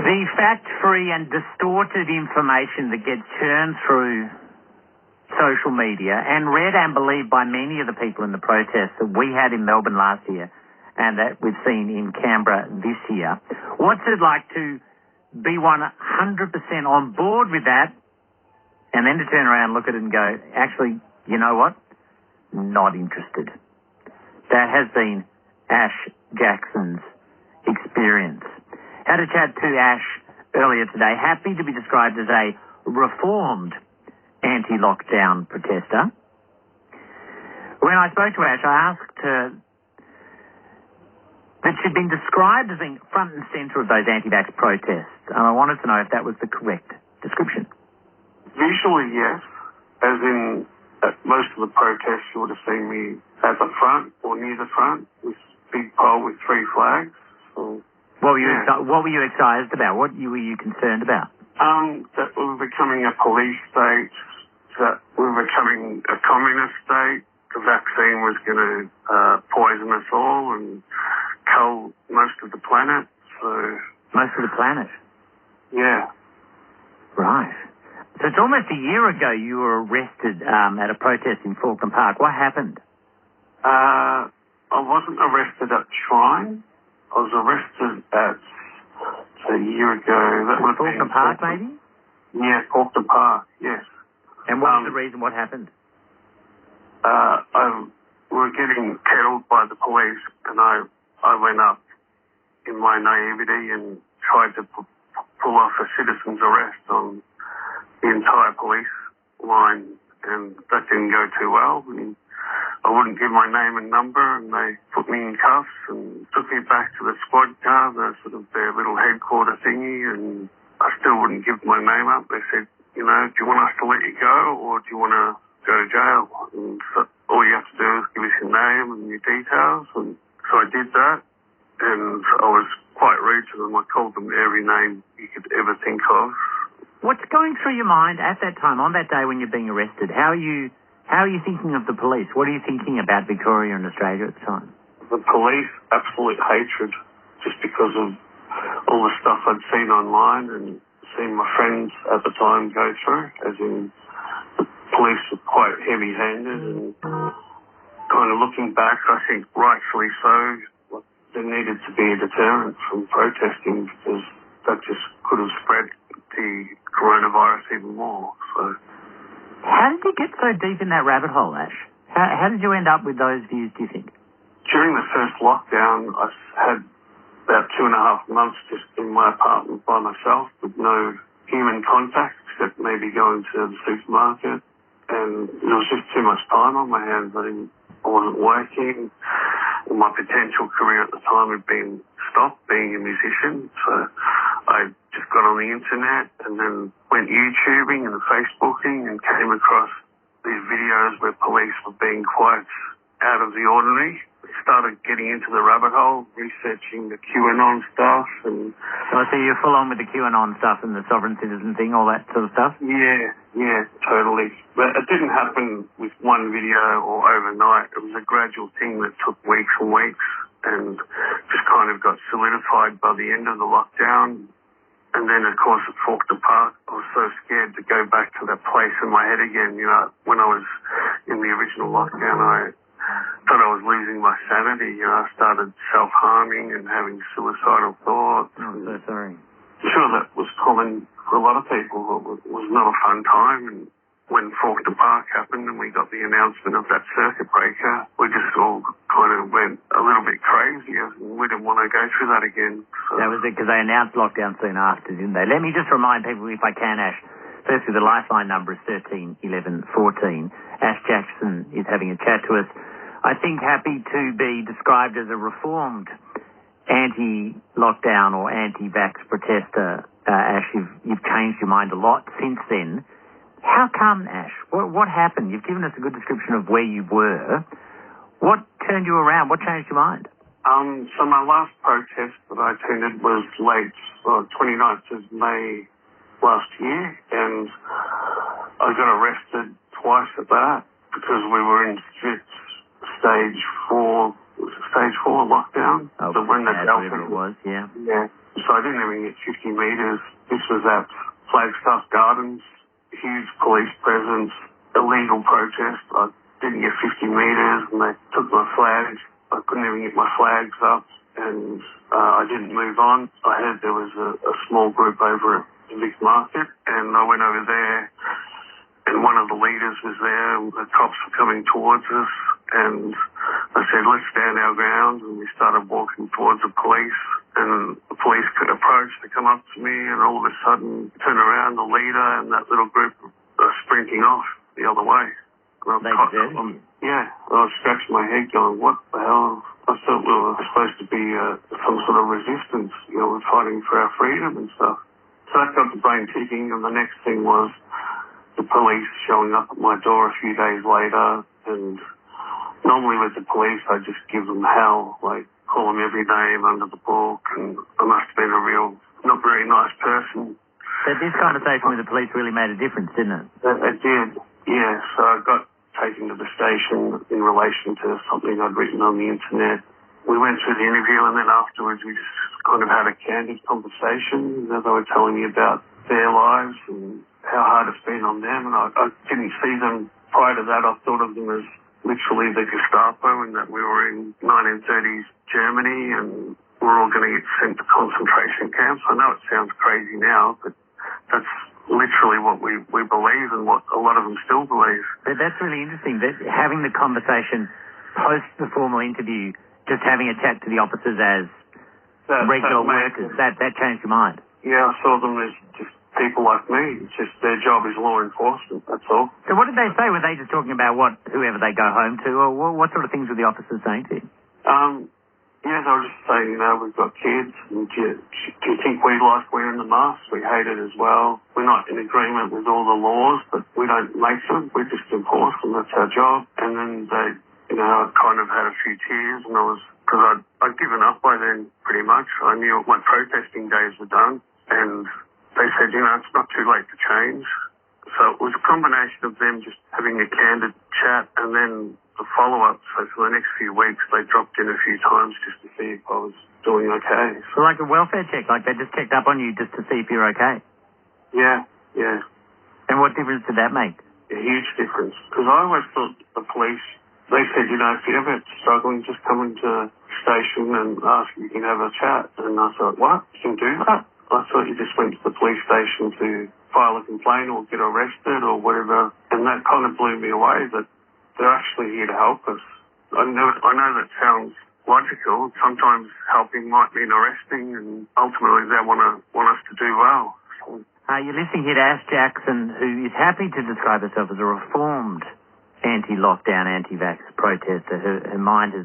The fact-free and distorted information that gets churned through social media and read and believed by many of the people in the protests that we had in Melbourne last year and that we've seen in Canberra this year. What's it like to be 100% on board with that and then to turn around, look at it and go, actually, you know what? Not interested. That has been Ash Jackson's experience. Had a chat to Ash earlier today. Happy to be described as a reformed anti-lockdown protester. When I spoke to Ash, I asked her that she'd been described as being front and centre of those anti-vax protests, and I wanted to know if that was the correct description. Usually, yes. As in, at most of the protests, you would have seen me at the front or near the front with a big pole with 3 flags. So, what were you excited about? What were you concerned about? That we were becoming a police state, that we were becoming a communist state. The vaccine was going to poison us all and cull most of the planet. So most of the planet? Yeah. Right. So it's almost a year ago you were arrested at a protest in Falkland Park. What happened? I wasn't arrested at Shrine. I was arrested at a year ago. That was Falkland Park, maybe? Yeah, Falkland Park, yes. And what was the reason? What happened? We were getting kettled by the police, and I went up in my naivety and tried to pull off a citizen's arrest on the entire police line, and that didn't go too well. And I wouldn't give my name and number, and they put me in cuffs and took me back to the squad car, their little headquarter thingy, and I still wouldn't give my name up. They said, do you want us to let you go, or do you want to go to jail? And so all you have to do is give us your name and your details. And so I did that, and I was quite rude to them. I called them every name you could ever think of. What's going through your mind at that time, on that day when you're being arrested? How are you thinking of the police? What are you thinking about Victoria and Australia at the time? The police, absolute hatred, just because of all the stuff I'd seen online and seen my friends at the time go through, as in the police were quite heavy-handed, and kind of looking back, I think rightfully so, there needed to be a deterrent from protesting, because that just could have spread the coronavirus even more. So, how did you get so deep in that rabbit hole, Ash? How did you end up with those views, do you think? During the first lockdown, I had about 2.5 months just in my apartment by myself with no human contact except maybe going to the supermarket, and there was just too much time on my hands. I wasn't working. My potential career at the time had been stopped, being a musician, so I just got on the internet and then went YouTubing and Facebooking and came across these videos where police were being quite out of the ordinary. Started getting into the rabbit hole, researching the QAnon stuff. And so you're full on with the QAnon stuff and the sovereign citizen thing, all that sort of stuff? Yeah, totally. But it didn't happen with one video or overnight. It was a gradual thing that took weeks and weeks and just kind of got solidified by the end of the lockdown. And then, of course, at Falkland Park, I was so scared to go back to that place in my head again. When I was in the original lockdown, I thought I was losing my sanity. I started self-harming and having suicidal thoughts. Oh, I'm so sorry. I'm sure that was common for a lot of people. It was not a fun time. And when Falkland Park happened and we got the announcement of that circuit breaker, we just all kind of went a little bit crazy. We didn't want to go through that again. So. That was it, because they announced lockdown soon after, didn't they? Let me just remind people, if I can, Ash. Firstly, the lifeline number is 13 11 14. Ash Jackson is having a chat to us. I think happy to be described as a reformed anti-lockdown or anti-vax protester. Ash, you've changed your mind a lot since then. How come, Ash? What happened? You've given us a good description of where you were. What turned you around? What changed your mind? So my last protest that I attended was late 29th of May last year, and I got arrested twice at that because we were in strict stage 4 stage 4 lockdown. Oh, so when whatever it was, yeah. Yeah. So I didn't even get 50 metres. This was at Flagstaff Gardens, huge police presence, illegal protest. I didn't get 50 metres and they took my flags. I couldn't even get my flags up and I didn't move on. I heard there was a small group over at the Vic Market and I went over there and one of the leaders was there and the cops were coming towards us and I said, let's stand our ground, and we started walking towards the police and the police could approach to come up to me and all of a sudden turn around, the leader and that little group are sprinting off the other way. Yeah, I was scratching my head going, what the hell? I thought we were supposed to be some sort of resistance, we're fighting for our freedom and stuff. So that got the brain ticking, and the next thing was the police showing up at my door a few days later, and normally with the police I just give them hell, like call them every name under the book, and I must have been a real, not very nice person. So this conversation with the police really made a difference, didn't it? It did, yeah. So I got taken to the station in relation to something I'd written on the internet. We went through the interview and then afterwards we just kind of had a candid conversation. They were telling me about their lives and how hard it's been on them, and I didn't see them prior to that. I thought of them as literally the Gestapo and that we were in 1930s Germany and we're all going to get sent to concentration camps. I know it sounds crazy now, but that's literally what we believe and what a lot of them still believe. But that's really interesting, that having the conversation post the formal interview, just having a chat to the officers as regular workers, that changed your mind. Yeah, I saw them as just people like me. It's just their job is law enforcement, that's all. So what did they say? Were they just talking about whoever they go home to, or what sort of things were the officers saying to you? Yeah, they were just saying, we've got kids, and do you think we like wearing the masks? We hate it as well. We're not in agreement with all the laws, but we don't make them. We just enforce them. That's our job. And then they, I kind of had a few tears, and because I'd given up by then pretty much. I knew my protesting days were done, and they said, it's not too late to change. So it was a combination of them just having a candid chat and then the follow-up. So for the next few weeks, they dropped in a few times just to see if I was doing okay. So like a welfare check, like they just checked up on you just to see if you're okay? Yeah. And what difference did that make? A huge difference. Because I always thought the police, they said, if you're ever struggling, just come into the station and ask if you can have a chat. And I thought, what? You can do that? I thought you just went to the police station to file a complaint or get arrested or whatever. And that kind of blew me away that they're actually here to help us. I know that sounds logical. Sometimes helping might mean arresting, and ultimately they want us to do well. You're listening here to Ash Jackson, who is happy to describe herself as a reformed anti-lockdown, anti-vax protester. Her mind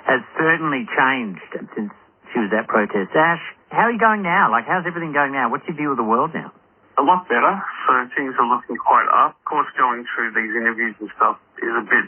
has certainly changed since she was at protest. Ash, how are you going now? Like, how's everything going now? What's your view of the world now? A lot better. So things are looking quite up. Of course, going through these interviews and stuff is a bit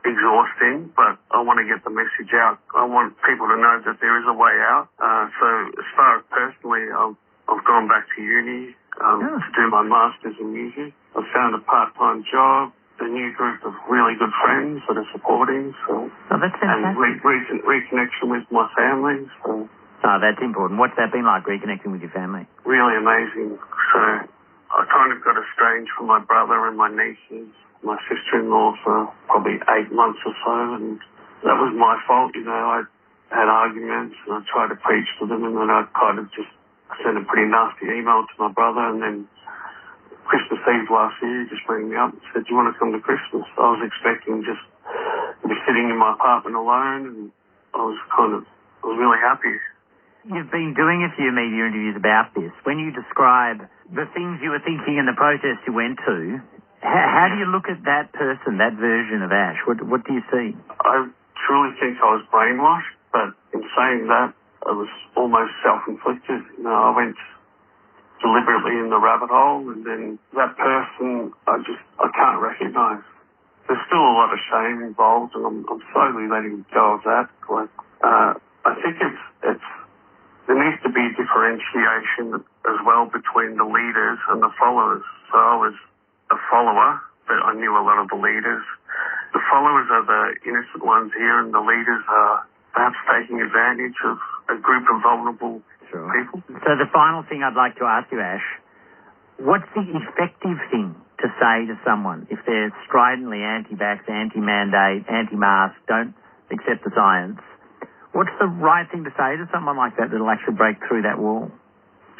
exhausting, but I want to get the message out. I want people to know that there is a way out. So as far as personally, I've gone back to uni to do my master's in music. I've found a part-time job, a new group of really good friends that are supporting. So, that's fantastic. And reconnection with my family. So. Oh, that's important. What's that been like, reconnecting with your family? Really amazing. So I kind of got estranged from my brother and my nieces, my sister-in-law for probably 8 months or so, and that was my fault. I had arguments and I tried to preach to them, and then I kind of just sent a pretty nasty email to my brother, and then Christmas Eve last year he just rang me up and said, do you want to come to Christmas? I was expecting just to be sitting in my apartment alone, and I was really happy. You've been doing a few media interviews about this. When you describe the things you were thinking in the protest you went to, how do you look at that person, that version of Ash? What do you see? I truly think I was brainwashed, but in saying that, it was almost self-inflicted. I went deliberately in the rabbit hole, and then that person I can't recognise. There's still a lot of shame involved, and I'm slowly letting go of that. I think there needs to be differentiation as well between the leaders and the followers. So I was a follower, but I knew a lot of the leaders. The followers are the innocent ones here, and the leaders are perhaps taking advantage of a group of vulnerable people. So the final thing I'd like to ask you, Ash, what's the effective thing to say to someone if they're stridently anti-vax, anti-mandate, anti-mask, don't accept the science? What's the right thing to say to someone like that that'll actually break through that wall?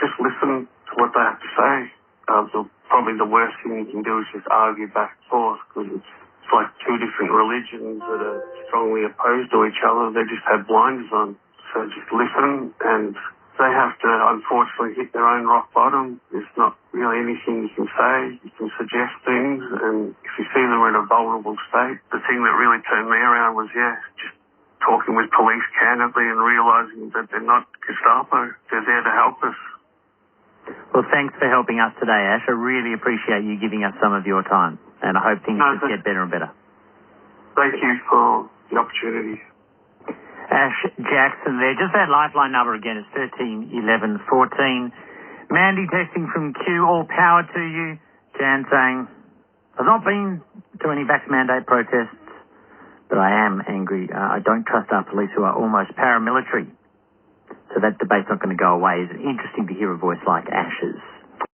Just listen to what they have to say. Probably the worst thing you can do is just argue back and forth, because it's like two different religions that are strongly opposed to each other. They just have blinders on. So just listen, and they have to unfortunately hit their own rock bottom. There's not really anything you can say. You can suggest things, and if you see them in a vulnerable state, the thing that really turned me around was, just talking with police candidly and realising that they're not Gestapo. They're there to help us. Well, thanks for helping us today, Ash. I really appreciate you giving us some of your time, and I hope things just get better and better. Thank you for the opportunity. Ash Jackson there. Just that lifeline number again. It's 13 11 14. Mandy texting from Q. All power to you. Jan saying, I've not been to any vax mandate protests, but I am angry. I don't trust our police who are almost paramilitary. So that debate's not going to go away. It's interesting to hear a voice like Ash's.